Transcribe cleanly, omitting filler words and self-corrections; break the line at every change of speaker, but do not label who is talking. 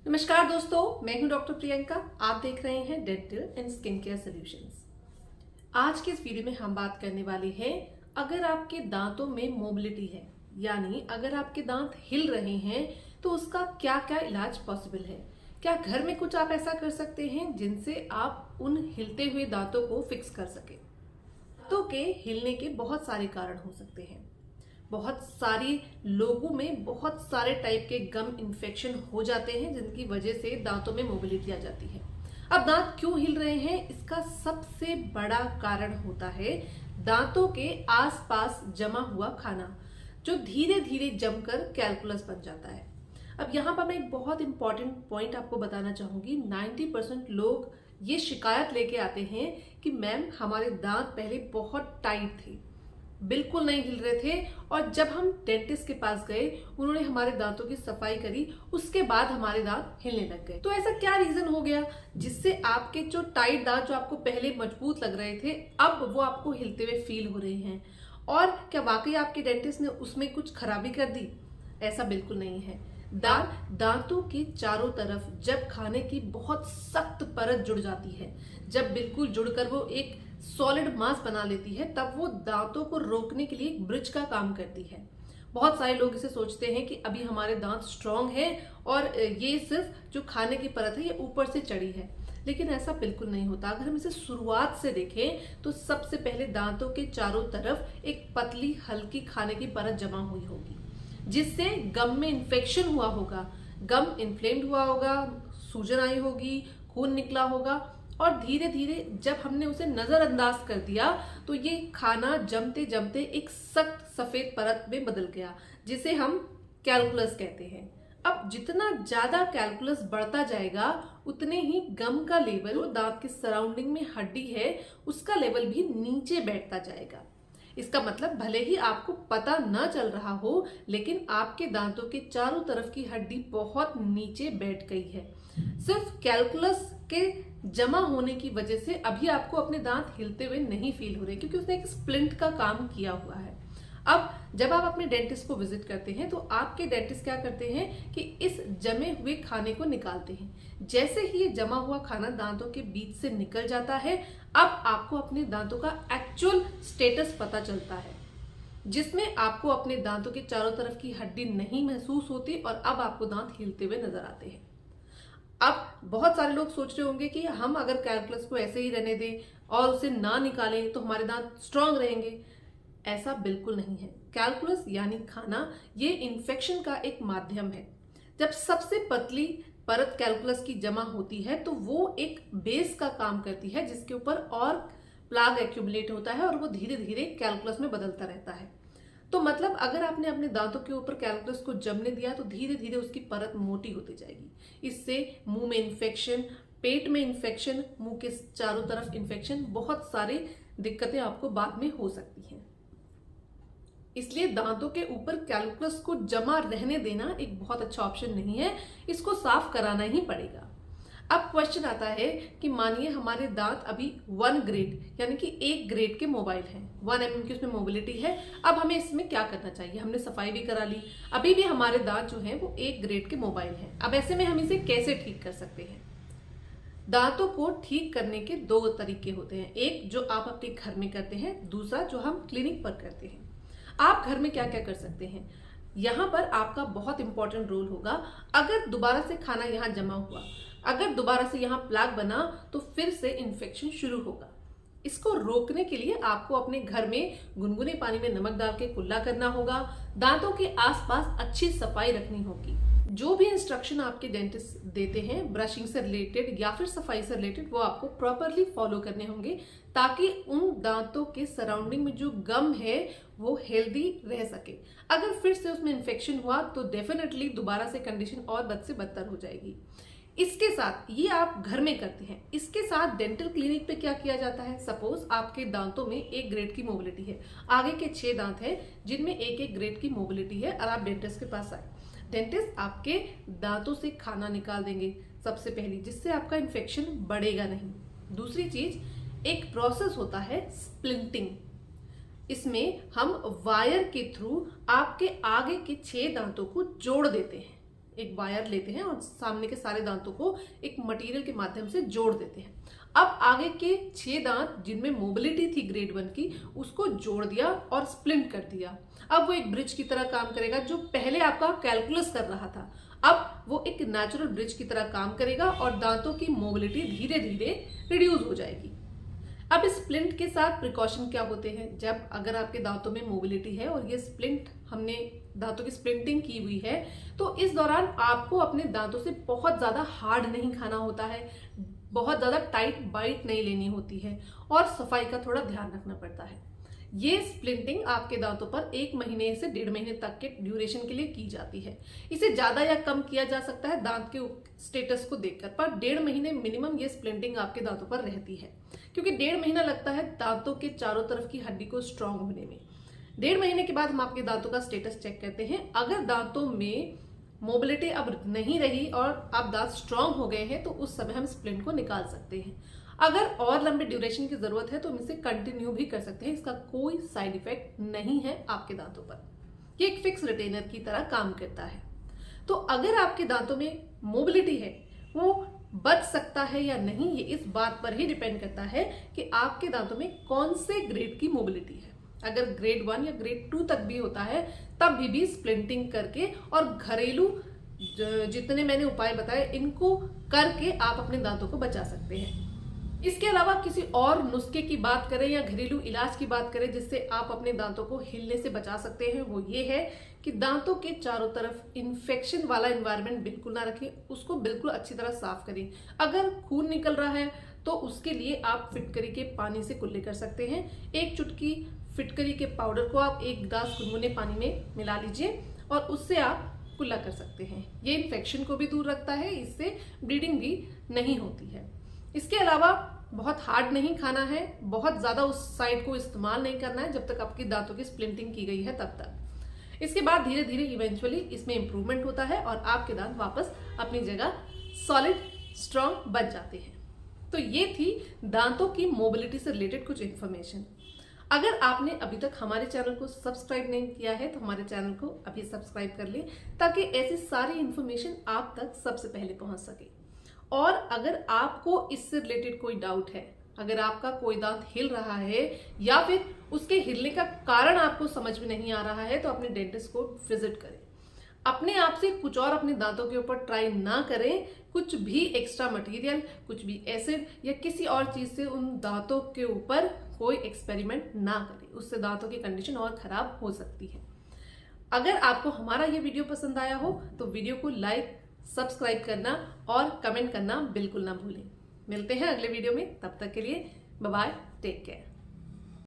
नमस्कार दोस्तों, मैं हूं डॉक्टर प्रियंका। आप देख रहे हैं dental and skin care solutions. आज के इस वीडियो में हम बात करने वाले हैं, अगर आपके दांतों में मोबिलिटी है, यानी अगर आपके दांत हिल रहे हैं तो उसका क्या क्या इलाज पॉसिबल है। क्या घर में कुछ आप ऐसा कर सकते हैं जिनसे आप उन हिलते हुए दांतों को फिक्स कर सके। दांतों के हिलने के बहुत सारे कारण हो सकते हैं। बहुत सारी लोगों में बहुत सारे टाइप के गम इन्फेक्शन हो जाते हैं जिनकी वजह से दांतों में मोबिलिटी आ जाती है। अब दांत क्यों हिल रहे हैं, इसका सबसे बड़ा कारण होता है दांतों के आसपास जमा हुआ खाना, जो धीरे धीरे जमकर कैलकुलस बन जाता है। अब यहाँ पर मैं एक बहुत इंपॉर्टेंट पॉइंट आपको बताना चाहूंगी। 90% लोग ये शिकायत लेके आते हैं कि मैम हमारे दांत पहले बहुत टाइट थे, बिल्कुल नहीं हिल रहे थे, और जब हम डेंटिस्ट के पास गए उन्होंने हमारे दांतों की सफाई करी, उसके बाद हमारे दांत हिलने लग गए। तो ऐसा क्या रीजन हो गया जिससे आपके जो टाइट दांत जो आपको पहले मजबूत लग रहे थे अब वो आपको हिलते हुए फील हो रहे हैं? और क्या वाकई आपके डेंटिस्ट ने उसमें कुछ खराबी कर दी? ऐसा बिल्कुल नहीं है। दांतों के चारों तरफ जब खाने की बहुत सख्त परत जुड़ जाती है, जब बिल्कुल जुड़कर वो एक सॉलिड मास बना लेती है, तब वो दांतों को रोकने के लिए एक ब्रिज का काम करती है। बहुत सारे लोग इसे सोचते हैं कि अभी हमारे दांत स्ट्रांग है और ये सिर्फ जो खाने की परत है ये ऊपर से चढ़ी है, लेकिन ऐसा बिल्कुल नहीं होता। अगर हम इसे शुरुआत से देखें तो सबसे पहले दांतों के चारों तरफ एक पतली हल्की खाने की परत जमा हुई होगी, जिससे गम में इन्फेक्शन हुआ होगा, गम इन्फ्लेम्ड हुआ होगा, सूजन आई होगी, खून निकला होगा, और धीरे धीरे जब हमने उसे नजरअंदाज कर दिया तो ये खाना जमते जमते एक सख्त सफेद परत में बदल गया, जिसे हम कैलकुलस कहते हैं। अब जितना ज्यादा कैलकुलस बढ़ता जाएगा उतने ही गम का लेवल, दांत के सराउंडिंग में हड्डी है उसका लेवल भी नीचे बैठता जाएगा। इसका मतलब भले ही आपको पता न चल रहा हो, लेकिन आपके दांतों के चारों तरफ की हड्डी बहुत नीचे बैठ गई है। सिर्फ कैलकुलस के जमा होने की वजह से अभी आपको अपने दांत हिलते हुए नहीं फील हो रहे, क्योंकि उसने एक स्प्लिंट का काम किया हुआ है। अब जब आप अपने डेंटिस्ट को विजिट करते हैं तो आपके डेंटिस्ट क्या करते हैं कि इस जमे हुए खाने को निकालते हैं। जैसे ही ये जमा हुआ खाना दांतों के बीच से निकल जाता है, अब आपको अपने दांतों का एक्चुअल स्टेटस पता चलता है, जिसमें आपको अपने दांतों के चारों तरफ की हड्डी नहीं महसूस होती और अब आपको दांत हिलते हुए नजर आते हैं। अब बहुत सारे लोग सोच रहे होंगे कि हम अगर कैलकुलस को ऐसे ही रहने दें और उसे ना निकालें तो हमारे दांत स्ट्रांग रहेंगे। ऐसा बिल्कुल नहीं है। कैलकुलस यानी खाना ये इन्फेक्शन का एक माध्यम है। जब सबसे पतली परत कैलकुलस की जमा होती है तो वो एक बेस का काम करती है, जिसके ऊपर और प्लाग एक्यूमुलेट होता है और वो धीरे धीरे कैलकुलस में बदलता रहता है। तो मतलब अगर आपने अपने दांतों के ऊपर कैलकुलस को जमने दिया तो धीरे धीरे उसकी परत मोटी होती जाएगी। इससे मुंह में इन्फेक्शन, पेट में इन्फेक्शन, मुंह के चारों तरफ इन्फेक्शन, बहुत सारी दिक्कतें आपको बाद में हो सकती हैं। इसलिए दांतों के ऊपर कैलकुलस को जमा रहने देना एक बहुत अच्छा ऑप्शन नहीं है, इसको साफ कराना ही पड़ेगा। अब क्वेश्चन आता है कि मानिए हमारे दांत अभी 1 ग्रेड यानी कि 1 ग्रेड के मोबाइल हैं, 1 mm की उसमें मोबिलिटी है। अब हमें इसमें क्या करना चाहिए? हमने सफाई भी करा ली, अभी भी हमारे दांत जो हैं वो 1 ग्रेड के मोबाइल हैं। अब ऐसे में हम इसे कैसे ठीक कर सकते हैं? दांतों को ठीक करने के 2 तरीके होते हैं, एक जो आप अपने घर में करते हैं, दूसरा जो हम क्लिनिक पर करते हैं। आप घर में क्या क्या कर सकते हैं? यहाँ पर आपका बहुत इंपॉर्टेंट रोल होगा। अगर दोबारा से खाना यहाँ जमा हुआ, अगर दोबारा से यहाँ प्लाग बना तो फिर से इन्फेक्शन शुरू होगा। इसको रोकने के लिए आपको अपने घर में गुनगुने पानी में नमक डाल के कुल्ला करना होगा। दांतों के आसपास अच्छी सफाई रखनी होगी। जो भी इंस्ट्रक्शन आपके डेंटिस्ट देते हैं ब्रशिंग से रिलेटेड या फिर सफाई से रिलेटेड, वो आपको प्रॉपरली फॉलो करने होंगे, ताकि उन दांतों के सराउंडिंग में जो गम है वो हेल्दी रह सके। अगर फिर से उसमें इन्फेक्शन हुआ तो डेफिनेटली दोबारा से कंडीशन और बद से बदतर हो जाएगी। इसके साथ ये आप घर में करते हैं, इसके साथ डेंटल क्लिनिक पे क्या किया जाता है? सपोज आपके दांतों में 1 ग्रेड की मोबिलिटी है, आगे के 6 दांत हैं जिनमें 1-1 ग्रेड की मोबिलिटी है, और आप डेंटिस्ट के पास आए। डेंटिस्ट आपके दांतों से खाना निकाल देंगे सबसे पहली, जिससे आपका इन्फेक्शन बढ़ेगा नहीं। दूसरी चीज, एक प्रोसेस होता है स्प्लिंटिंग। इसमें हम वायर के थ्रू आपके आगे के 6 दांतों को जोड़ देते हैं। एक वायर लेते हैं और सामने के सारे दांतों को एक मटेरियल के माध्यम से जोड़ देते हैं। अब आगे के 6 दांत जिनमें मोबिलिटी थी ग्रेड 1 की, उसको जोड़ दिया और स्प्लिंट कर दिया। अब वो एक ब्रिज की तरह काम करेगा। जो पहले आपका कैलकुलस कर रहा था, अब वो एक नेचुरल ब्रिज की तरह काम करेगा और दांतों की मोबिलिटी धीरे धीरे रिड्यूस हो जाएगी। अब इस स्प्लिंट के साथ प्रिकॉशन क्या होते हैं? जब अगर आपके दांतों में मोबिलिटी है और ये स्प्लिंट, हमने दांतों की स्प्लिंटिंग की हुई है, तो इस दौरान आपको अपने दांतों से बहुत ज्यादा हार्ड नहीं खाना होता है, बहुत ज्यादा टाइट बाइट नहीं लेनी होती है और सफाई का थोड़ा ध्यान रखना पड़ता है। ये स्प्लिंटिंग आपके दांतों पर 1 महीने से 1.5 महीने तक के ड्यूरेशन के लिए की जाती है। इसे ज्यादा या कम किया जा सकता है दांत के स्टेटस को देखकर, पर 1.5 महीने मिनिमम ये स्प्लिंटिंग आपके दांतों पर रहती है, क्योंकि 1.5 महीना लगता है दांतों के चारों तरफ की हड्डी को स्ट्रांग होने में। 1.5 महीने के बाद हम आपके दांतों का स्टेटस चेक करते हैं। अगर दांतों में मोबिलिटी अब नहीं रही और आप दांत स्ट्रांग हो गए हैं, तो उस समय हम स्प्लिंट को निकाल सकते हैं। अगर और लंबे ड्यूरेशन की जरूरत है तो हम इसे कंटिन्यू भी कर सकते हैं, इसका कोई साइड इफेक्ट नहीं है आपके दांतों पर। ये एक फिक्स रिटेनर की तरह काम करता है। तो अगर आपके दांतों में मोबिलिटी है, वो बच सकता है या नहीं, ये इस बात पर ही डिपेंड करता है कि आपके दांतों में कौन से ग्रेड की मोबिलिटी है। अगर ग्रेड 1 या ग्रेड 2 तक भी होता है, तब भी स्प्लिंटिंग करके और घरेलू जितने मैंने उपाय बताए, इनको करके आप अपने दांतों को बचा सकते हैं। इसके अलावा किसी और नुस्खे की बात करें या घरेलू इलाज की बात करें जिससे आप अपने दांतों को हिलने से बचा सकते हैं, वो ये है कि दांतों के चारों तरफ इन्फेक्शन वाला एनवायरनमेंट बिल्कुल ना रखें, उसको बिल्कुल अच्छी तरह साफ करें। अगर खून निकल रहा है तो उसके लिए आप फिटकरी के पानी से कुल्ले कर सकते हैं। 1 चुटकी फिटकरी के पाउडर को आप 1 गिलास गुनगुने पानी में मिला लीजिए और उससे आप कुल्ला कर सकते हैं। ये इन्फेक्शन को भी दूर रखता है, इससे ब्लीडिंग भी नहीं होती है। इसके अलावा बहुत हार्ड नहीं खाना है, बहुत ज्यादा उस साइड को इस्तेमाल नहीं करना है जब तक आपकी दांतों की स्प्लिंटिंग की गई है तब तक। इसके बाद धीरे धीरे इवेंचुअली इसमें इंप्रूवमेंट होता है और आपके दांत वापस अपनी जगह सॉलिड स्ट्रांग बच जाते हैं। तो ये थी दांतों की मोबिलिटी से रिलेटेड कुछ इन्फॉर्मेशन। अगर आपने अभी तक हमारे चैनल को सब्सक्राइब नहीं किया है तो हमारे चैनल को अभी सब्सक्राइब कर लें, ताकि ऐसी सारी इन्फॉर्मेशन आप तक सबसे पहले पहुंच सके। और अगर आपको इससे रिलेटेड कोई डाउट है, अगर आपका कोई दांत हिल रहा है या फिर उसके हिलने का कारण आपको समझ में नहीं आ रहा है, तो अपने डेंटिस्ट को विजिट करें। अपने आप से कुछ और अपने दांतों के ऊपर ट्राई ना करें, कुछ भी एक्स्ट्रा मटेरियल, कुछ भी एसिड या किसी और चीज से उन दांतों के ऊपर कोई एक्सपेरिमेंट ना करें, उससे दांतों की कंडीशन और खराब हो सकती है। अगर आपको हमारा ये वीडियो पसंद आया हो तो वीडियो को लाइक, सब्सक्राइब करना और कमेंट करना बिल्कुल ना भूलें। मिलते हैं अगले वीडियो में, तब तक के लिए बाय बाय, टेक केयर।